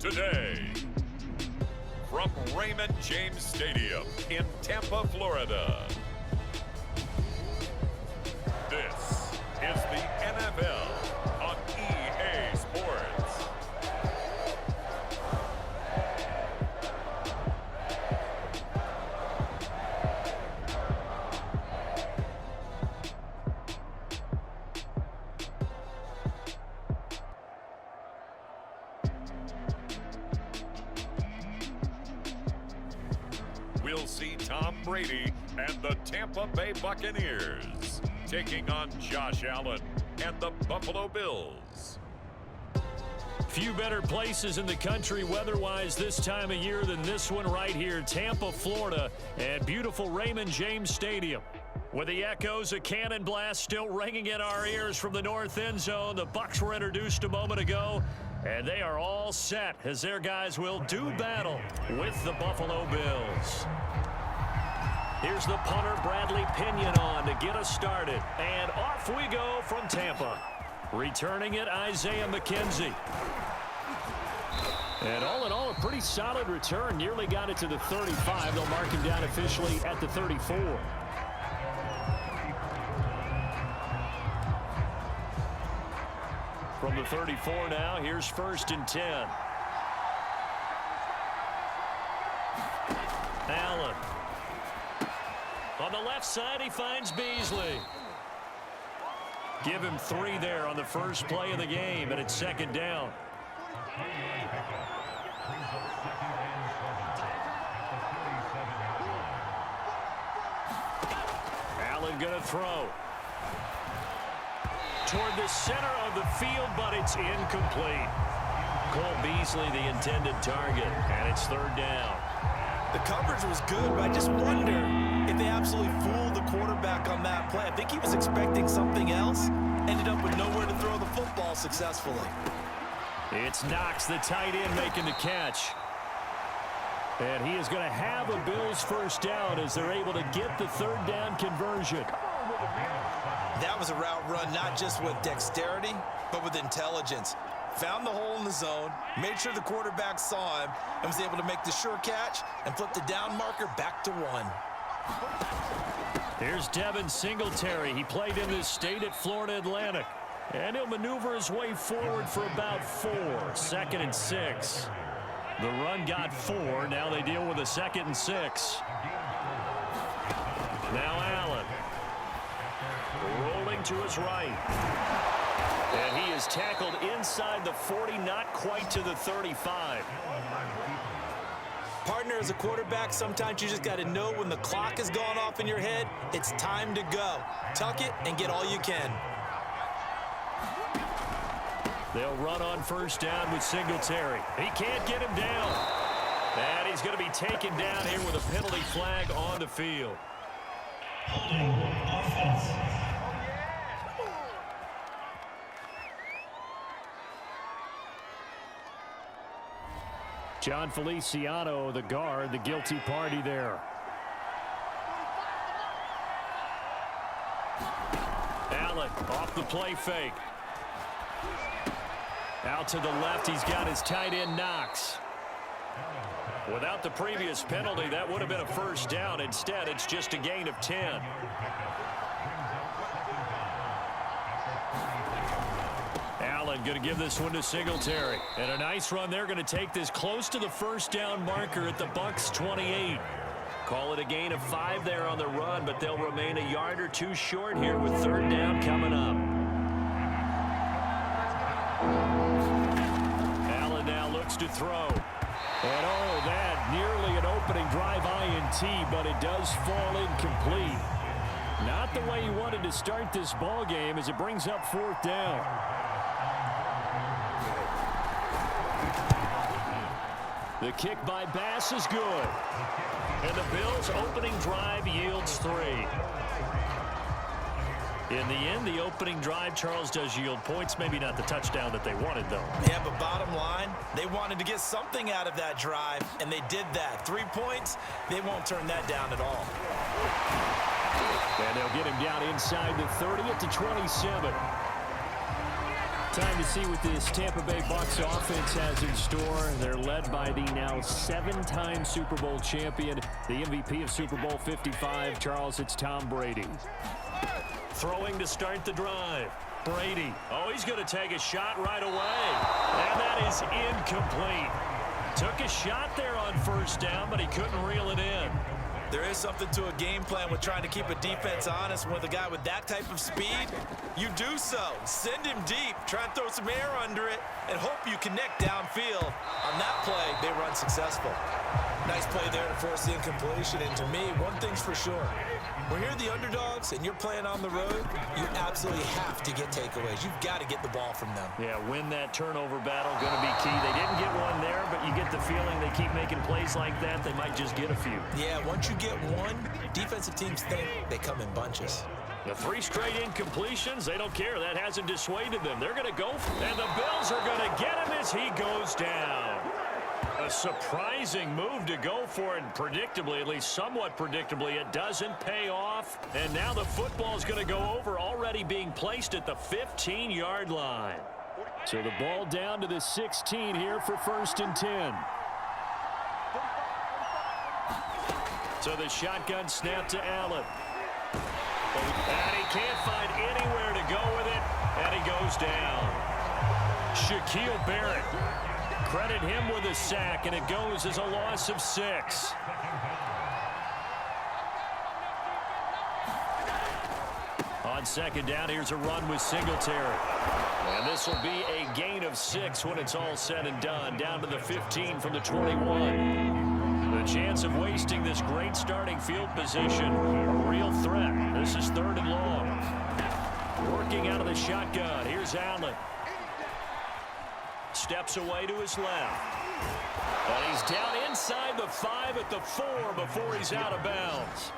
today. From Raymond James Stadium in Tampa, Florida. This is the NFL on EA Sports. We'll see Tom Brady and the Tampa Bay Buccaneers taking on Josh Allen and the Buffalo Bills. Few better places in the country weather-wise this time of year than this one right here, Tampa, Florida, at beautiful Raymond James Stadium. With the echoes of cannon blast still ringing in our ears from the north end zone, the Bucs were introduced a moment ago, and they are all set as their guys will do battle with the Buffalo Bills. Here's the punter, Bradley Pinion, on to get us started. And off we go from Tampa. Returning it, Isaiah McKenzie. And all in all, a pretty solid return. Nearly got it to the 35. They'll mark him down officially at the 34. From the 34 now, here's 1st and 10. Allen. On the left side, he finds Beasley. Give him 3 there on the first play of the game, and it's 2nd down. Allen going to throw. Toward the center of the field, but it's incomplete. Cole Beasley, the intended target, and it's 3rd down. The coverage was good, but I just wonder if they absolutely fooled the quarterback on that play. I think he was expecting something else, ended up with nowhere to throw the football successfully. It's Knox, the tight end, making the catch. And he is going to have a Bills 1st down as they're able to get the 3rd down conversion. That was a route run not just with dexterity, but with intelligence. Found the hole in the zone, made sure the quarterback saw him, and was able to make the sure catch and flip the down marker back to 1. Here's Devin Singletary. He played in this state at Florida Atlantic. And he'll maneuver his way forward for about 4. 2nd and 6. The run got 4. Now they deal with a 2nd and 6. Now Allen. Rolling to his right. And he is tackled inside the 40, not quite to the 35. Partner, as a quarterback, sometimes you just got to know when the clock has gone off in your head, it's time to go. Tuck it and get all you can. They'll run on 1st down with Singletary. He can't get him down. And he's going to be taken down here with a penalty flag on the field. Holding offense. John Feliciano, the guard, the guilty party there. Allen off the play fake. Out to the left, he's got his tight end Knox. Without the previous penalty, that would have been a 1st down. Instead, it's just a gain of 10. Allen going to give this one to Singletary. And a nice run. They're going to take this close to the 1st down marker at the Bucs 28. Call it a gain of 5 there on the run, but they'll remain a yard or 2 short here with 3rd down coming up. Allen now looks to throw. And oh, that nearly an opening drive INT, but it does fall incomplete. Not the way he wanted to start this ball game as it brings up 4th down. The kick by Bass is good. And the Bills' opening drive yields 3. In the end, the opening drive, Charles, does yield points. Maybe not the touchdown that they wanted, though. Yeah, but bottom line, they wanted to get something out of that drive, and they did that. 3 points, they won't turn that down at all. And they'll get him down inside the 30 at the 27. Time to see what this Tampa Bay Bucs offense has in store. They're led by the now 7-time Super Bowl champion, the MVP of Super Bowl 55. Charles, it's Tom Brady. Throwing to start the drive. Brady. Oh, he's going to take a shot right away. And that is incomplete. Took a shot there on first down, but he couldn't reel it in. There is something to a game plan with trying to keep a defense honest. With a guy with that type of speed, you do so. Send him deep, try and throw some air under it, and hope you connect downfield. On that play, they were unsuccessful. Nice play there to force the incompletion. And to me, one thing's for sure. When you're the underdogs and you're playing on the road, you absolutely have to get takeaways. You've got to get the ball from them. Yeah, win that turnover battle, going to be key. They didn't get one there, but you get the feeling they keep making plays like that, they might just get a few. Yeah, once you get one, defensive teams think they come in bunches. The 3 straight incompletions, they don't care. That hasn't dissuaded them. They're going to go, and the Bills are going to get him as he goes down. A surprising move to go for it, and predictably, at least somewhat predictably, it doesn't pay off. And now the football is going to go over, already being placed at the 15-yard line. So the ball down to the 16 here for 1st and 10. So the shotgun snap to Allen. And he can't find anywhere to go with it, and he goes down. Shaquille Barrett. Credit him with a sack, and it goes as a loss of 6. On 2nd down, here's a run with Singletary. And this will be a gain of 6 when it's all said and done. Down to the 15 from the 21. The chance of wasting this great starting field position, a real threat. This is 3rd and long. Working out of the shotgun. Here's Allen. Steps away to his left. And he's down inside the 5 at the 4 before he's out of bounds.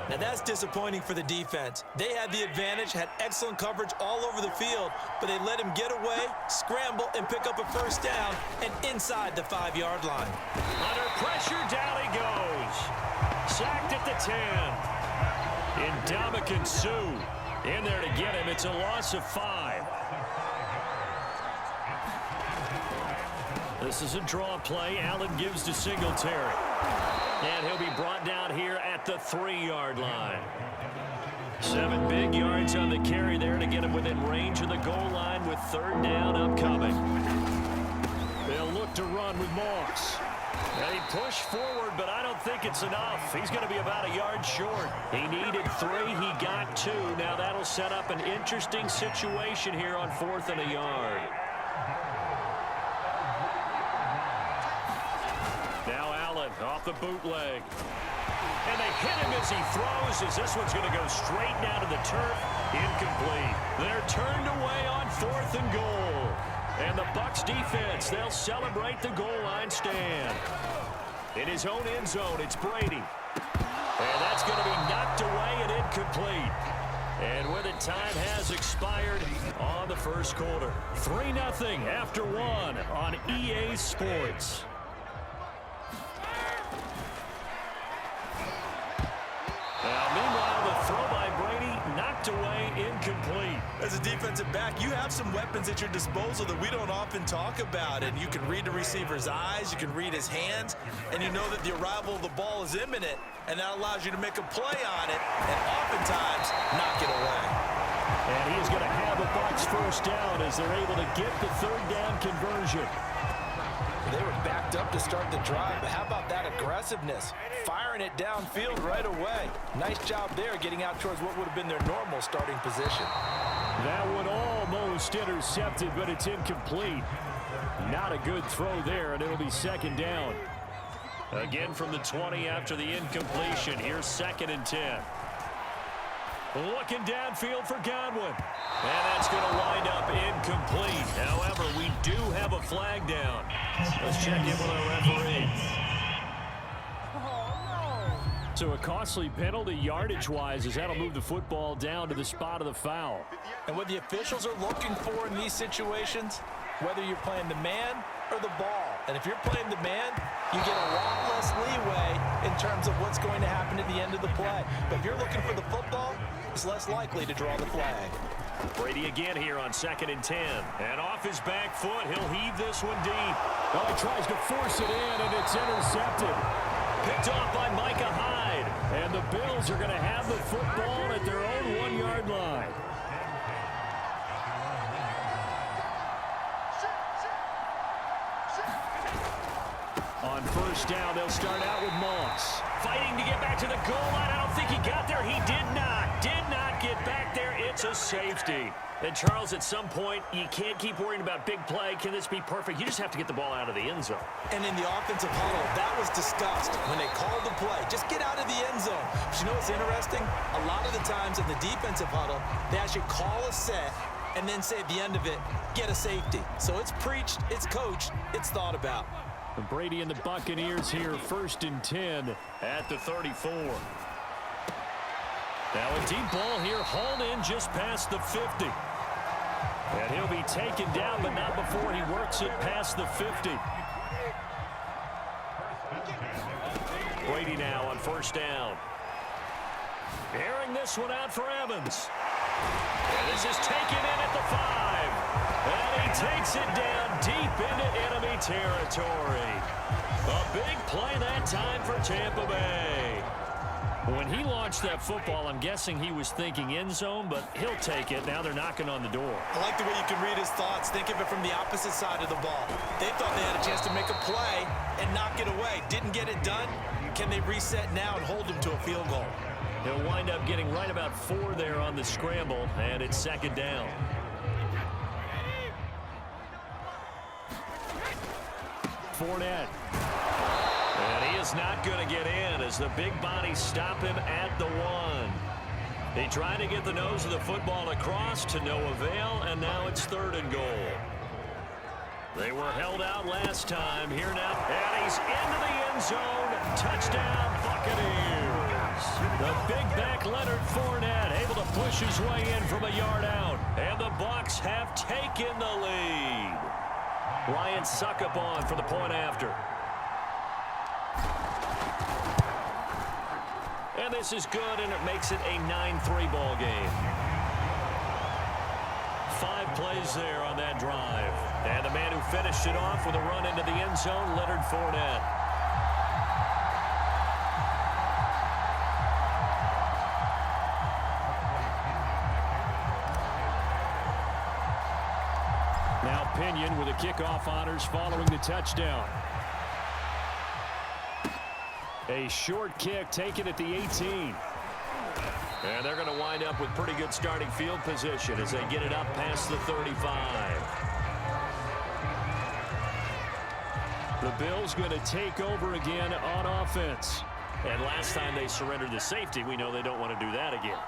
Now that's disappointing for the defense. They had the advantage, had excellent coverage all over the field, but they let him get away, scramble, and pick up a 1st down, and inside the 5-yard line. Under pressure, down he goes. Sacked at the 10. Ndamukong Suh in there to get him. It's a loss of 5. This is a draw play. Allen gives to Singletary. And he'll be brought down here at the 3-yard line. 7 big yards on the carry there to get him within range of the goal line with 3rd down upcoming. They'll look to run with Moss. And he pushed forward, but I don't think it's enough. He's going to be about a yard short. He needed 3. He got 2. Now that'll set up an interesting situation here on 4th and a yard. Now Allen off the bootleg. And they hit him as he throws, as this one's going to go straight down to the turf. Incomplete. They're turned away on 4th and goal. And the Bucs defense, they'll celebrate the goal line stand. In his own end zone, it's Brady. And that's going to be knocked away and incomplete. And with it, time has expired on the 1st quarter. 3-0 after 1 on EA Sports. Now, meanwhile, the throw by Brady knocked away, incomplete. As a defensive back, you have some weapons at your disposal that we don't often talk about. And you can read the receiver's eyes, you can read his hands, and you know that the arrival of the ball is imminent, and that allows you to make a play on it and oftentimes knock it away. And he is going to have a Bucs 1st down as they're able to get the 3rd down conversion. They were backed up to start the drive, but how about that aggressiveness? Firing it downfield right away. Nice job there getting out towards what would have been their normal starting position. That one almost intercepted, but it's incomplete. Not a good throw there, and it'll be 2nd down. Again from the 20 after the incompletion. Here's 2nd and 10. Looking downfield for Godwin. And that's going to wind up incomplete. However, we do have a flag down. Let's check in with our referee. So a costly penalty yardage-wise, as that'll move the football down to the spot of the foul. And what the officials are looking for in these situations, whether you're playing the man or the ball. And if you're playing the man, you get a lot less leeway in terms of what's going to happen at the end of the play. But if you're looking for the football, it's less likely to draw the flag. Brady again here on 2nd and 10. And off his back foot, he'll heave this one deep. Oh, he tries to force it in, and it's intercepted. Picked off by Micah Hyde. And the Bills are going to have the football at their own 1-yard line. On first down, they'll start out with Moss. Fighting to get back to the goal line. I don't think he got there. He did not. Did not get back there. It's a safety. And, Charles, at some point, you can't keep worrying about big play. Can this be perfect? You just have to get the ball out of the end zone. And in the offensive huddle, that was discussed when they called the play. Just get out of the end zone. But you know what's interesting? A lot of the times in the defensive huddle, they actually call a set and then say at the end of it, get a safety. So it's preached, it's coached, it's thought about. Brady and the Buccaneers here, 1st and 10 at the 34. Now a deep ball here, hauled in just past the 50. And he'll be taken down, but not before he works it past the 50. Brady now on first down. Airing this one out for Evans. And this is taken in at the 5. And he takes it down deep into enemy territory. A big play that time for Tampa Bay. When he launched that football, I'm guessing he was thinking end zone, but he'll take it. Now they're knocking on the door. I like the way you can read his thoughts. Think of it from the opposite side of the ball. They thought they had a chance to make a play and knock it away. Didn't get it done. Can they reset now and hold him to a field goal? He'll wind up getting right about 4 there on the scramble, and it's 2nd down. Fournette. And he is not going to get in as the big bodies stop him at the 1. They try to get the nose of the football across to no avail, and now it's 3rd and goal. They were held out last time. Here now, and he's into the end zone. Touchdown, Buccaneers. The big back Leonard Fournette able to push his way in from a yard out. And the Bucs have taken the lead. Ryan Succop for the point after. And this is good, and it makes it a 9-3 ball game. 5 plays there on that drive. And the man who finished it off with a run into the end zone, Leonard Fournette. Now Pinion with the kickoff honors following the touchdown. A short kick taken at the 18. And they're going to wind up with pretty good starting field position as they get it up past the 35. The Bills going to take over again on offense. And last time they surrendered the safety, we know they don't want to do that again.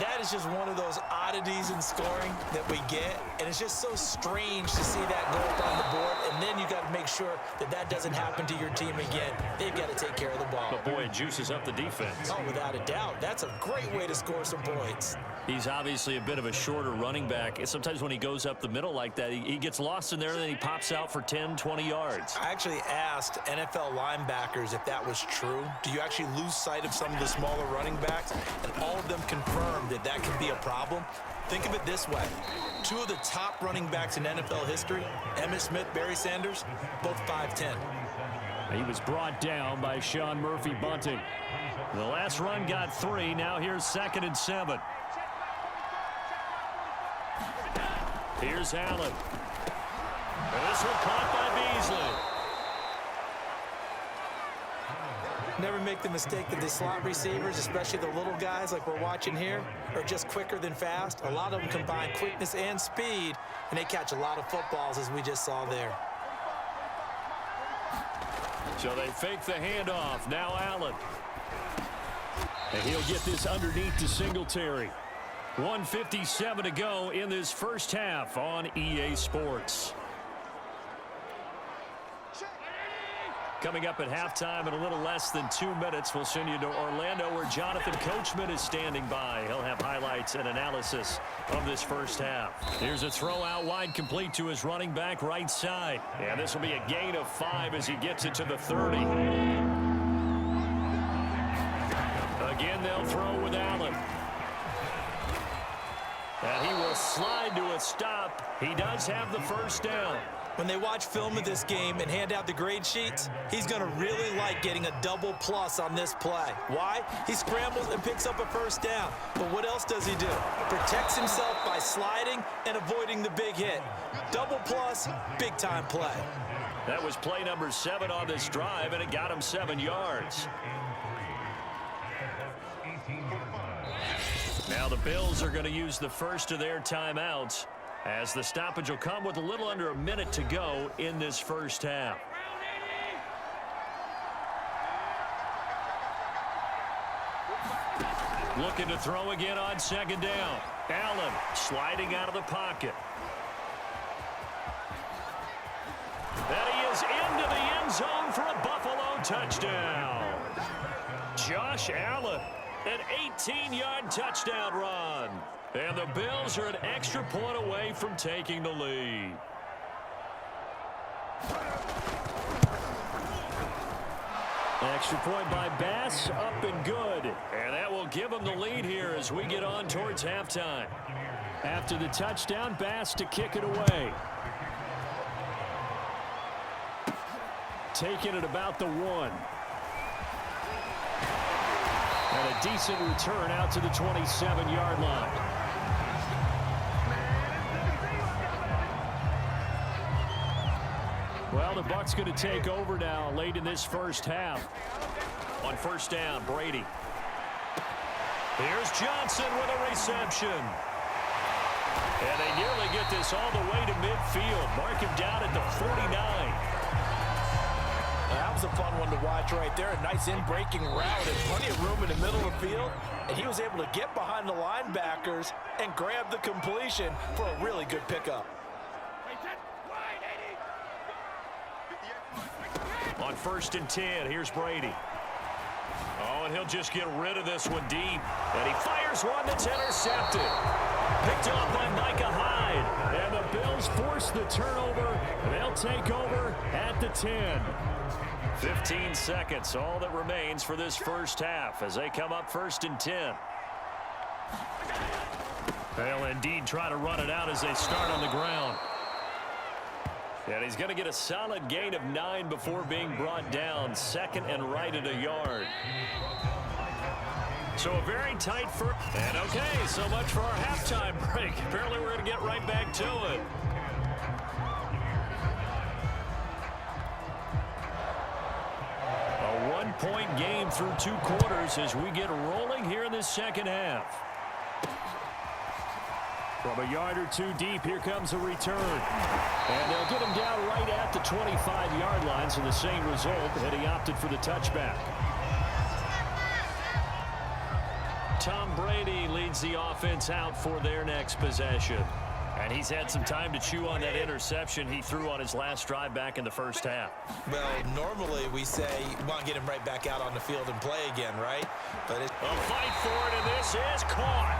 That is just one of those oddities in scoring that we get, and it's just so strange to see that go up on the board, and then you got to make sure that that doesn't happen to your team again. They've got to take care of the ball. But boy, it juices up the defense. Oh, without a doubt. That's a great way to score some points. He's obviously a bit of a shorter running back. Sometimes when he goes up the middle like that, he gets lost in there, and then he pops out for 10, 20 yards. I actually asked NFL linebackers if that was true. Do you actually lose sight of some of the smaller running backs? And all of them confirmed that that could be a problem. Think of it this way. 2 of the top running backs in NFL history, Emmitt Smith, Barry Sanders, both 5'10". He was brought down by Sean Murphy-Bunting. The last run got 3. Now here's 2nd and 7. Here's Allen. And this one caught by Beasley. Never make the mistake that the slot receivers, especially the little guys like we're watching here, are just quicker than fast. A lot of them combine quickness and speed, and they catch a lot of footballs, as we just saw there. So they fake the handoff. Now Allen. And he'll get this underneath to Singletary. 1:57 to go in this first half on EA Sports. Coming up at halftime in a little less than 2 minutes, we'll send you to Orlando where Jonathan Coachman is standing by. He'll have highlights and analysis of this first half. Here's a throw out wide complete to his running back right side. And this will be a gain of 5 as he gets it to the 30. Again, they'll throw with Allen. And he will slide to a stop. He does have the first down. When they watch film of this game and hand out the grade sheets, he's going to really like getting a double plus on this play. Why? He scrambles and picks up a first down. But what else does he do? Protects himself by sliding and avoiding the big hit. Double plus, big-time play. That was play number 7 on this drive, and it got him 7 yards. Now the Bills are going to use the first of their timeouts, as the stoppage will come with a little under a minute to go in this first half. Looking to throw again on second down. Allen sliding out of the pocket. And he is into the end zone for a Buffalo touchdown. Josh Allen, an 18-yard touchdown run. And the Bills are an extra point away from taking the lead. Extra point by Bass, up and good. And that will give them the lead here as we get on towards halftime. After the touchdown, Bass to kick it away. Taking it about the 1. And a decent return out to the 27-yard line. Well, the Bucs going to take over now late in this first half. On first down, Brady. Here's Johnson with a reception. And they nearly get this all the way to midfield. Mark him down at the 49. That was a fun one to watch right there. A nice in-breaking route and plenty of room in the middle of the field. And he was able to get behind the linebackers and grab the completion for a really good pickup. On first and 10, here's Brady. Oh, and he'll just get rid of this one deep. And he fires one that's intercepted. Picked off by Micah Hyde. And the Bills force the turnover. They'll take over at the 10. 15 seconds, all that remains for this first half as they come up first and 10. They'll indeed try to run it out as they start on the ground. And he's going to get a solid gain of 9 before being brought down. Second and right at a yard. So a very tight first. And okay, so much for our halftime break. Apparently we're going to get right back to it. A one-point game through 2 quarters as we get rolling here in this second half. From a yard or 2 deep, here comes a return. And they'll get him down right at the 25-yard line, so the same result, and he opted for the touchback. Tom Brady leads the offense out for their next possession. And he's had some time to chew on that interception he threw on his last drive back in the first half. Well, normally we say we want to get him right back out on the field and play again, right? But a fight for it, and this is caught.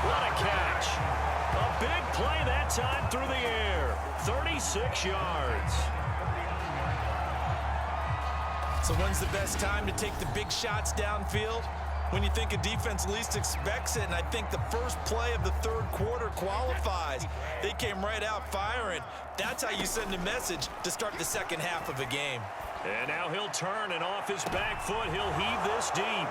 What a catch. A big play that time through the air. 36 yards. So when's the best time to take the big shots downfield? When you think a defense least expects it, and I think the first play of the third quarter qualifies. They came right out firing. That's how you send a message to start the second half of a game. And now he'll turn, and off his back foot, he'll heave this deep.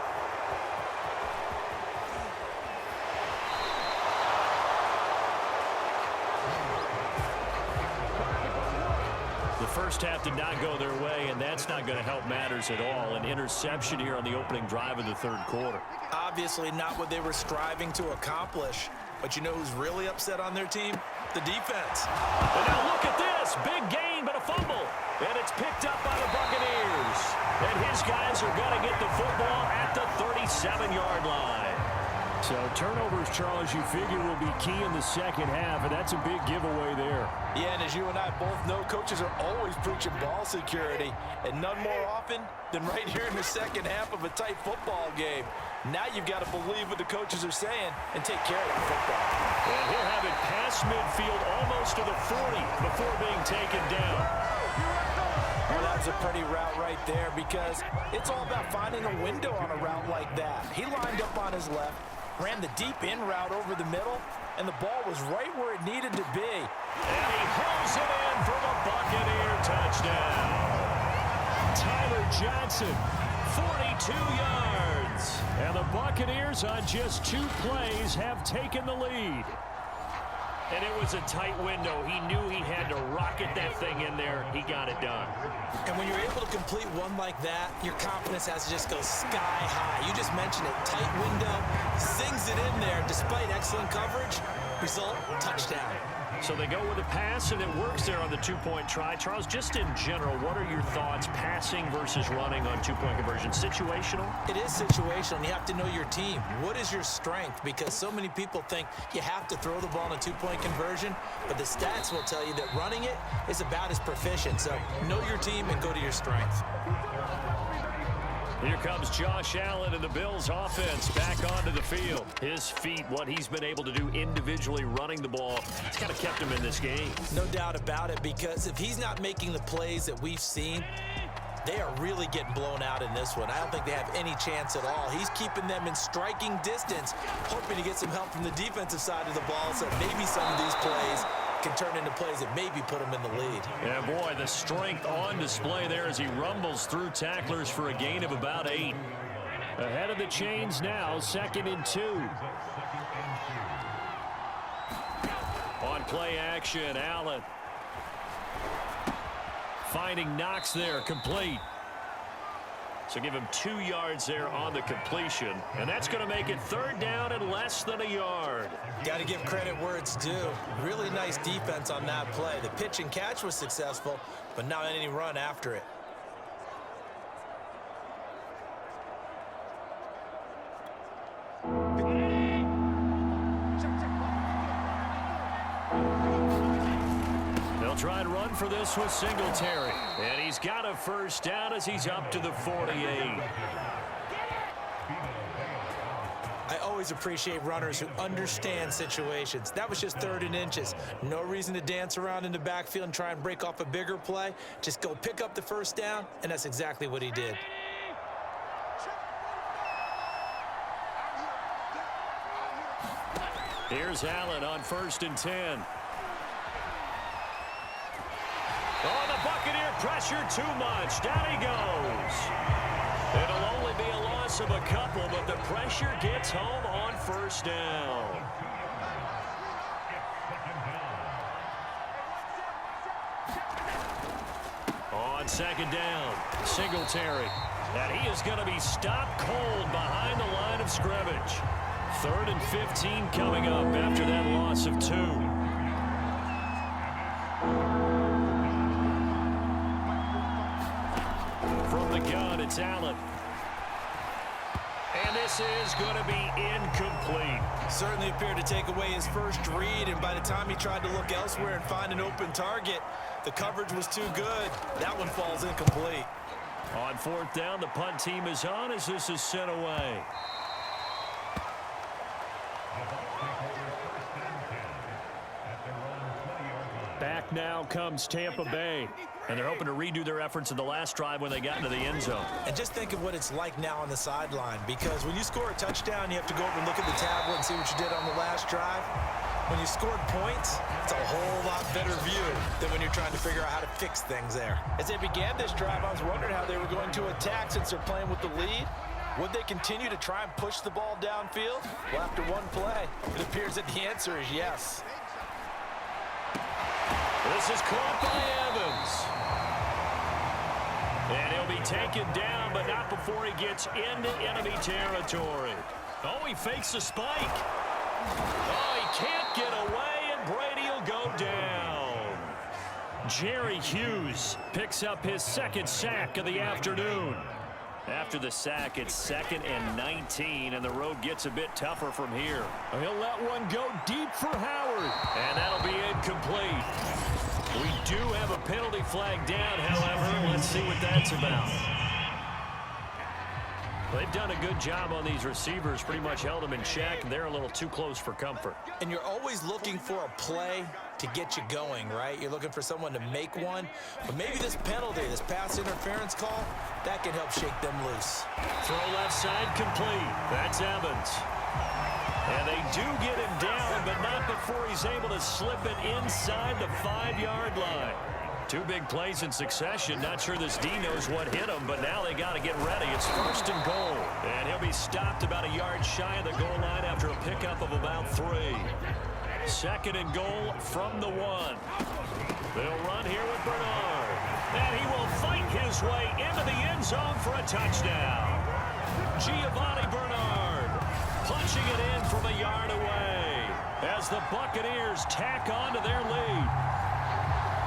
The first half did not go their way, and that's not going to help matters at all. An interception here on the opening drive of the third quarter. Obviously not what they were striving to accomplish. But you know who's really upset on their team? The defense. And now look at this. Big gain, but a fumble. And it's picked up by the Buccaneers. And his guys are going to get the football at the 37-yard line. So turnovers, Charles, you figure will be key in the second half, and that's a big giveaway there. Yeah, and as you and I both know, coaches are always preaching ball security, and none more often than right here in the second half of a tight football game. Now you've got to believe what the coaches are saying and take care of the football. And he'll have it past midfield almost to the 40 before being taken down. Well, that's a pretty route right there because it's all about finding a window on a route like that. He lined up on his left, ran the deep in route over the middle, and the ball was right where it needed to be. And he hauls it in for the Buccaneer touchdown. Tyler Johnson, 42 yards. And the Buccaneers on just 2 plays have taken the lead. And it was a tight window. He knew he had to rocket that thing in there. He got it done. And when you're able to complete one like that, your confidence has to just go sky high. You just mentioned it. Tight window, sings it in there despite excellent coverage. Result, touchdown. So they go with a pass, and it works there on the 2-point try. Charles, just in general, what are your thoughts passing versus running on 2-point conversion? Situational? It is situational. You have to know your team. What is your strength? Because so many people think you have to throw the ball in a 2-point conversion, but the stats will tell you that running it is about as proficient. So know your team and go to your strength. Here comes Josh Allen and the Bills offense back onto the field. His feet, what he's been able to do individually running the ball, it's kind of kept him in this game. No doubt about it, because if he's not making the plays that we've seen, they are really getting blown out in this one. I don't think they have any chance at all. He's keeping them in striking distance, hoping to get some help from the defensive side of the ball, so maybe some of these plays can turn into plays that maybe put him in the lead. Yeah, boy, the strength on display there as he rumbles through tacklers for a gain of about 8. Ahead of the chains now, 2nd and 2. On play action, Allen. Finding Knox there, complete. So give him 2 yards there on the completion. And that's going to make it 3rd down and less than a yard. Got to give credit where it's due. Really nice defense on that play. The pitch and catch was successful, but not any run after it. Try and run for this with Singletary. And he's got a 1st down as he's up to the 48. I always appreciate runners who understand situations. That was just 3rd and inches. No reason to dance around in the backfield and try and break off a bigger play. Just go pick up the 1st down, and that's exactly what he did. Here's Allen on 1st and 10. Oh, the Buccaneer pressure too much. Down he goes. It'll only be a loss of a couple, but the pressure gets home on 1st down. On 2nd down, Singletary. And he is going to be stopped cold behind the line of scrimmage. 3rd and 15 coming up after that loss of 2. From the gun, it's Allen. And this is going to be incomplete. Certainly appeared to take away his first read, and by the time he tried to look elsewhere and find an open target, the coverage was too good. That one falls incomplete. On 4th down, the punt team is on as this is sent away. Back now comes Tampa Bay. And they're hoping to redo their efforts in the last drive when they got into the end zone. And just think of what it's like now on the sideline, because when you score a touchdown, you have to go over and look at the tablet and see what you did on the last drive. When you scored points, it's a whole lot better view than when you're trying to figure out how to fix things there. As they began this drive, I was wondering how they were going to attack since they're playing with the lead. Would they continue to try and push the ball downfield? Well, after one play, it appears that the answer is yes. This is caught by Evans. And he'll be taken down, but not before he gets into enemy territory. Oh, he fakes a spike. Oh, he can't get away, and Brady will go down. Jerry Hughes picks up his 2nd sack of the afternoon. After the sack, it's 2nd and 19, and the road gets a bit tougher from here. He'll let one go deep for Howard, and that'll be incomplete. We do have a penalty flag down, however. Let's see what that's about. They've done a good job on these receivers, pretty much held them in check, and they're a little too close for comfort. And you're always looking for a play to get you going, right? You're looking for someone to make one. But maybe this penalty, this pass interference call, that can help shake them loose. Throw left side complete. That's Evans. And they do get him down, but not before he's able to slip it inside the 5-yard line. Two big plays in succession. Not sure this D knows what hit him, but now they got to get ready. It's 1st and goal. And he'll be stopped about a yard shy of the goal line after a pickup of about 3. 2nd and goal from the 1. They'll run here with Bernard. And he will fight his way into the end zone for a touchdown. Giovanni Bernard punching it in from a yard away as the Buccaneers tack on to their lead.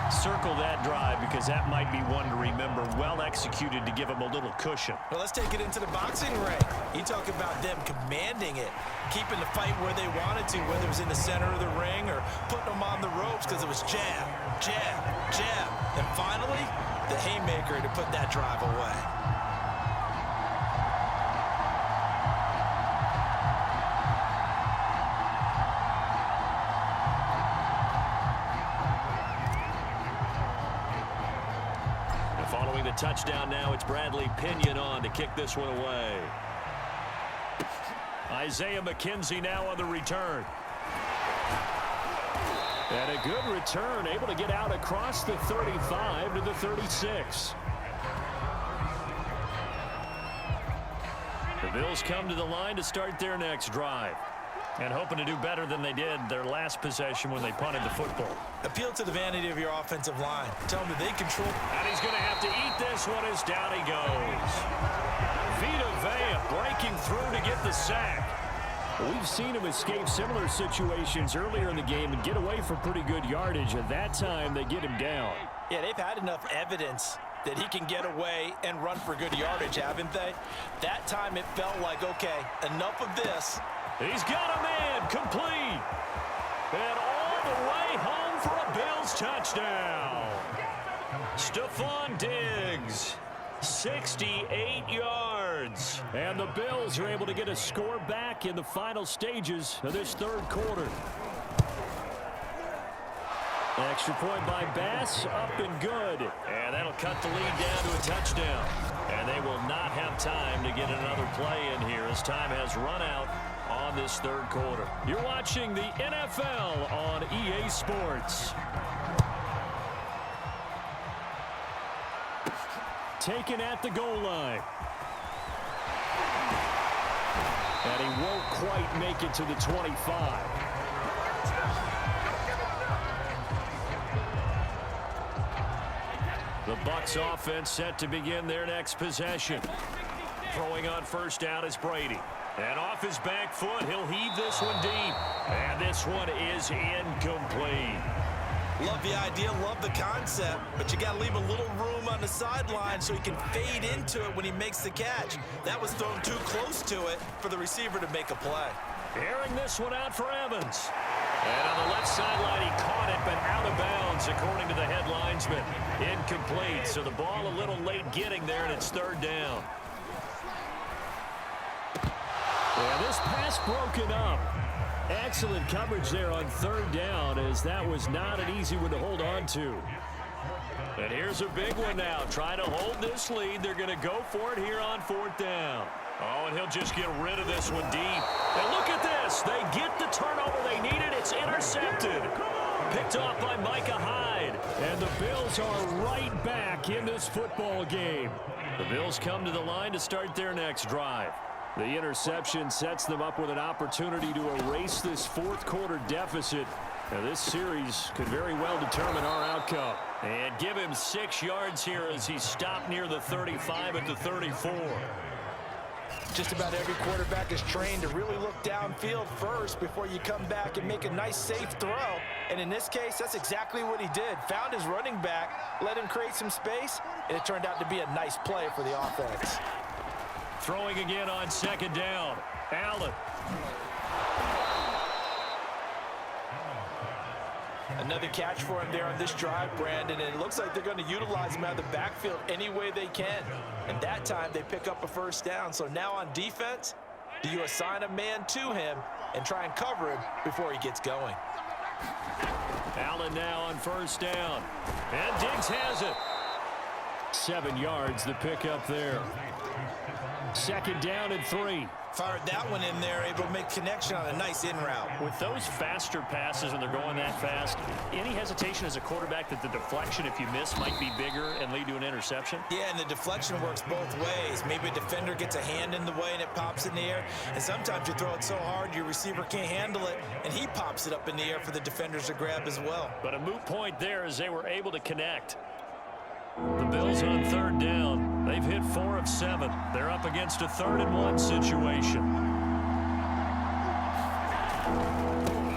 Circle that drive because that might be one to remember. Well executed to give them a little cushion. Well, let's take it into the boxing ring. You talk about them commanding it, keeping the fight where they wanted to, whether it was in the center of the ring or putting them on the ropes because it was jab, jab, jab. And finally, the haymaker to put that drive away. Following the touchdown now, it's Bradley Pinion on to kick this one away. Isaiah McKenzie now on the return. And a good return, able to get out across the 35 to the 36. The Bills come to the line to start their next drive. And hoping to do better than they did their last possession when they punted the football. Appeal to the vanity of your offensive line. Tell them that they control. And he's going to have to eat this one as down he goes. Vita Vea breaking through to get the sack. We've seen him escape similar situations earlier in the game and get away for pretty good yardage. At that time, they get him down. Yeah, they've had enough evidence that he can get away and run for good yardage, haven't they? That time it felt like, okay, enough of this. He's got a man complete. And all the way home for a Bills touchdown. Stephon Diggs, 68 yards. And the Bills are able to get a score back in the final stages of this 3rd quarter. Extra point by Bass, up and good. And that'll cut the lead down to a touchdown. And they will not have time to get another play in here as time has run out on this 3rd quarter. You're watching the NFL on EA Sports. Taken at the goal line. And he won't quite make it to the 25. The Bucs offense set to begin their next possession. Throwing on 1st down is Brady. And off his back foot, he'll heave this one deep. And this one is incomplete. Love the idea, love the concept, but you got to leave a little room on the sideline so he can fade into it when he makes the catch. That was thrown too close to it for the receiver to make a play. Airing this one out for Evans. And on the left sideline, he caught it, but out of bounds, according to the head linesman. Incomplete, so the ball a little late getting there, and it's 3rd down. And this pass broken up. Excellent coverage there on 3rd down, as that was not an easy one to hold on to. And here's a big one now. Trying to hold this lead. They're going to go for it here on 4th down. Oh, and he'll just get rid of this one deep. And look at this. They get the turnover they needed. It's intercepted. Picked off by Micah Hyde. And the Bills are right back in this football game. The Bills come to the line to start their next drive. The interception sets them up with an opportunity to erase this 4th quarter deficit. Now, this series could very well determine our outcome. And give him 6 yards here as he stopped near the 35 at the 34. Just about every quarterback is trained to really look downfield first before you come back and make a nice, safe throw. And in this case, that's exactly what he did. Found his running back, let him create some space, and it turned out to be a nice play for the offense. Throwing again on 2nd down. Allen. Another catch for him there on this drive, Brandon, and it looks like they're going to utilize him out of the backfield any way they can. And that time they pick up a 1st down. So now on defense, do you assign a man to him and try and cover him before he gets going? Allen now on 1st down. And Diggs has it. 7 yards, the pickup there. Second down and 3. Fired that one in there, able to make connection on a nice in route. With those faster passes when they're going that fast, any hesitation as a quarterback that the deflection, if you miss, might be bigger and lead to an interception? Yeah, and the deflection works both ways. Maybe a defender gets a hand in the way and it pops in the air. And sometimes you throw it so hard your receiver can't handle it, and he pops it up in the air for the defenders to grab as well. But a moot point there as they were able to connect. The Bills on third down. They've hit 4 of 7. They're up against a 3rd and 1 situation.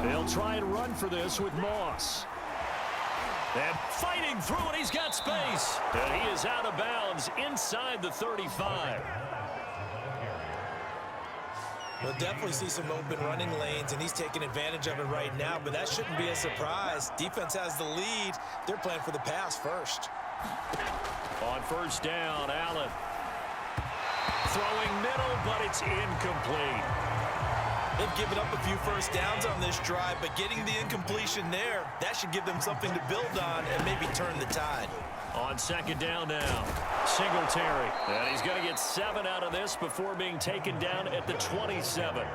They'll try and run for this with Moss. And fighting through it, he's got space. And he is out of bounds inside the 35. We'll definitely see some open running lanes, and he's taking advantage of it right now, but that shouldn't be a surprise. Defense has the lead. They're playing for the pass first. On first down, Allen. Throwing middle, but it's incomplete. They've given up a few first downs on this drive, but getting the incompletion there, that should give them something to build on and maybe turn the tide. On second down now, Singletary. And he's going to get 7 out of this before being taken down at the 27.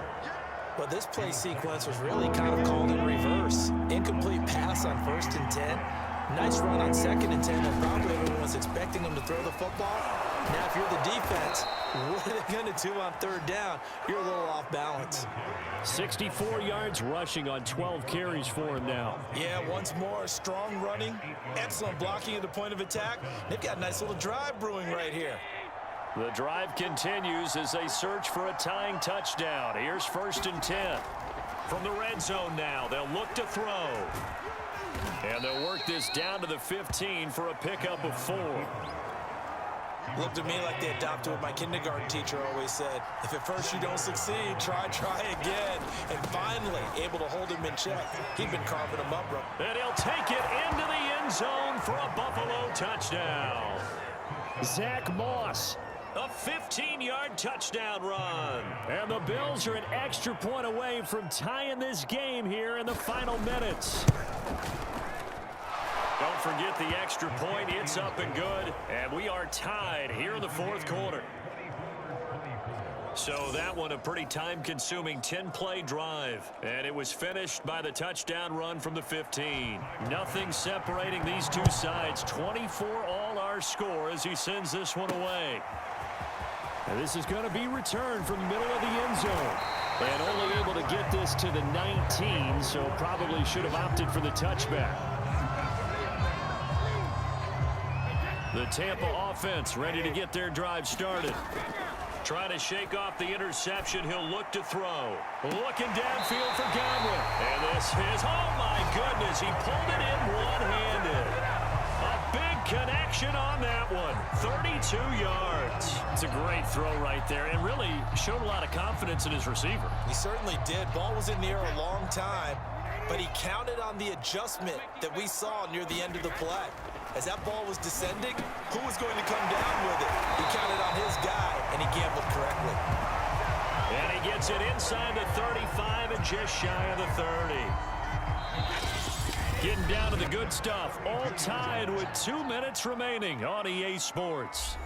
Well, this play sequence was really kind of called in reverse. Incomplete pass on 1st and 10. Nice run on 2nd and 10, and probably everyone was expecting him to throw the football. Now, if you're the defense, what are they going to do on 3rd down? You're a little off balance. 64 yards rushing on 12 carries for him now. Yeah, once more, strong running, excellent blocking at the point of attack. They've got a nice little drive brewing right here. The drive continues as they search for a tying touchdown. Here's 1st and 10. From the red zone now, they'll look to throw. And they'll work this down to the 15 for a pickup of 4. Looked to me like they adopted what my kindergarten teacher always said. If at first you don't succeed, try again. And finally, able to hold him in check. He'd been carving him up, bro. And he'll take it into the end zone for a Buffalo touchdown. Zach Moss. A 15-yard touchdown run. And the Bills are an extra point away from tying this game here in the final minutes. Don't forget the extra point. It's up and good. And we are tied here in the 4th quarter. So that one a pretty time-consuming 10-play drive. And it was finished by the touchdown run from the 15. Nothing separating these two sides. 24 all our score as he sends this one away. And this is going to be returned from the middle of the end zone. And only able to get this to the 19, so probably should have opted for the touchback. The Tampa offense ready to get their drive started. Trying to shake off the interception. He'll look to throw. Looking downfield for Godwin. And this is, oh my goodness, he pulled it in one-handed. A big connection on that one. 32 yards. It's a great throw right there and really showed a lot of confidence in his receiver. He certainly did. Ball was in the air a long time, but he counted on the adjustment that we saw near the end of the play. As that ball was descending, who was going to come down with it? He counted on his guy, and he gambled correctly. And he gets it inside the 35 and just shy of the 30. Getting down to the good stuff. All tied with 2 minutes remaining on EA Sports.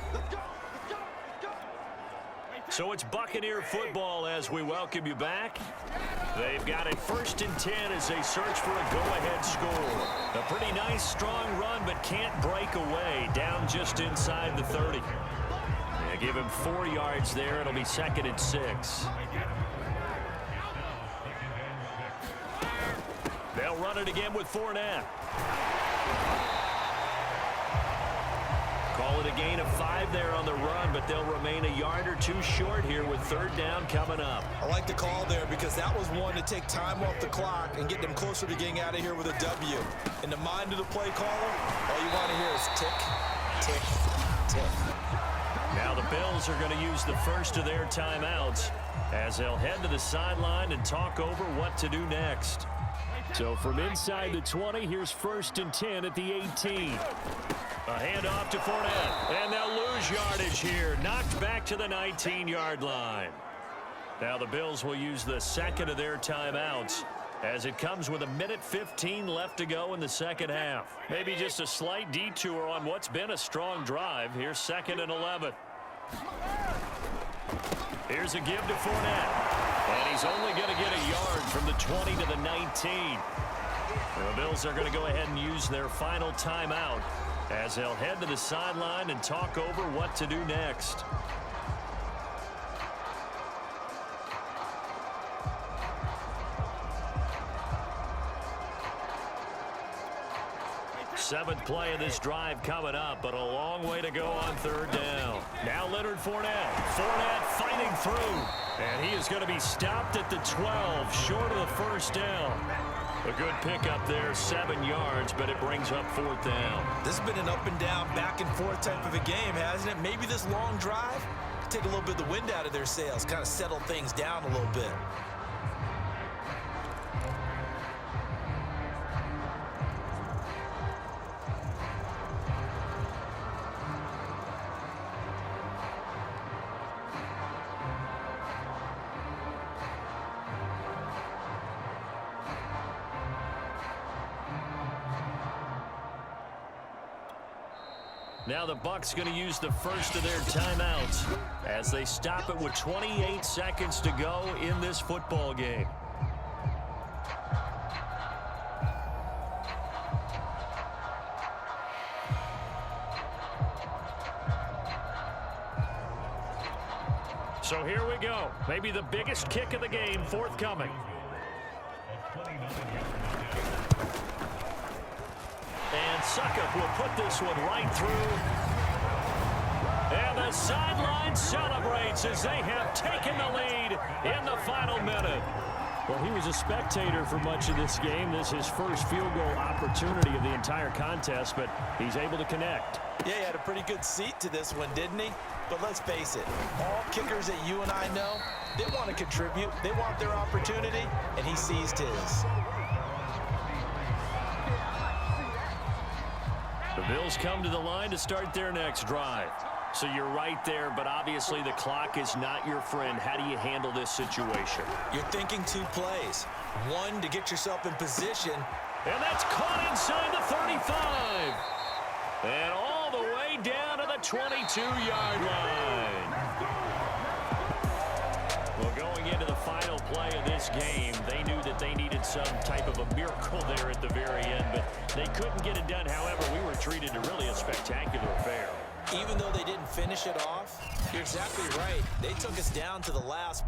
So it's Buccaneer football as we welcome you back. They've got it 1st and 10 as they search for a go-ahead score. A pretty nice, strong run, but can't break away. Down just inside the 30. They give him 4 yards there. It'll be 2nd and 6. They'll run it again with Fournette. Call it a gain of 5 there on the run, but they'll remain a yard or 2 short here with 3rd down coming up. I like the call there because that was one to take time off the clock and get them closer to getting out of here with a W. In the mind of the play caller, all you want to hear is tick, tick, tick. Now the Bills are going to use the first of their timeouts as they'll head to the sideline and talk over what to do next. So from inside the 20, here's 1st and 10 at the 18. A handoff to Fournette, and they'll lose yardage here. Knocked back to the 19-yard line. Now the Bills will use the second of their timeouts as it comes with 1:15 left to go in the second half. Maybe just a slight detour on what's been a strong drive. Here's 2nd and 11. Here's a give to Fournette. And he's only going to get a yard from the 20 to the 19. The Bills are going to go ahead and use their final timeout as they'll head to the sideline and talk over what to do next. Seventh play of this drive coming up, but a long way to go on third down. Now Leonard Fournette. Fournette fighting through. And he is going to be stopped at the 12, short of the first down. A good pickup there, 7 yards, but it brings up fourth down. This has been an up and down, back and forth type of a game, hasn't it? Maybe this long drive take a little bit of the wind out of their sails, kind of settle things down a little bit. Now the Bucs going to use the first of their timeouts as they stop it with 28 seconds to go in this football game. So here we go. Maybe the biggest kick of the game forthcoming. And Suckup will put this one right through. And the sideline celebrates as they have taken the lead in the final minute. Well, he was a spectator for much of this game. This is his first field goal opportunity of the entire contest, but he's able to connect. Yeah, he had a pretty good seat to this one, didn't he? But let's face it, all kickers that you and I know, they want to contribute. They want their opportunity, and he seized his. The Bills come to the line to start their next drive. So you're right there, but obviously the clock is not your friend. How do you handle this situation? You're thinking 2 plays. One, to get yourself in position. And that's caught inside the 35. And all the way down to the 22-yard line. Well, going into the final play of this game, they knew that they needed some type of a miracle there at the very end, but they couldn't get it done. However, we were treated to really a spectacular affair. Even though they didn't finish it off, you're exactly right. They took us down to the last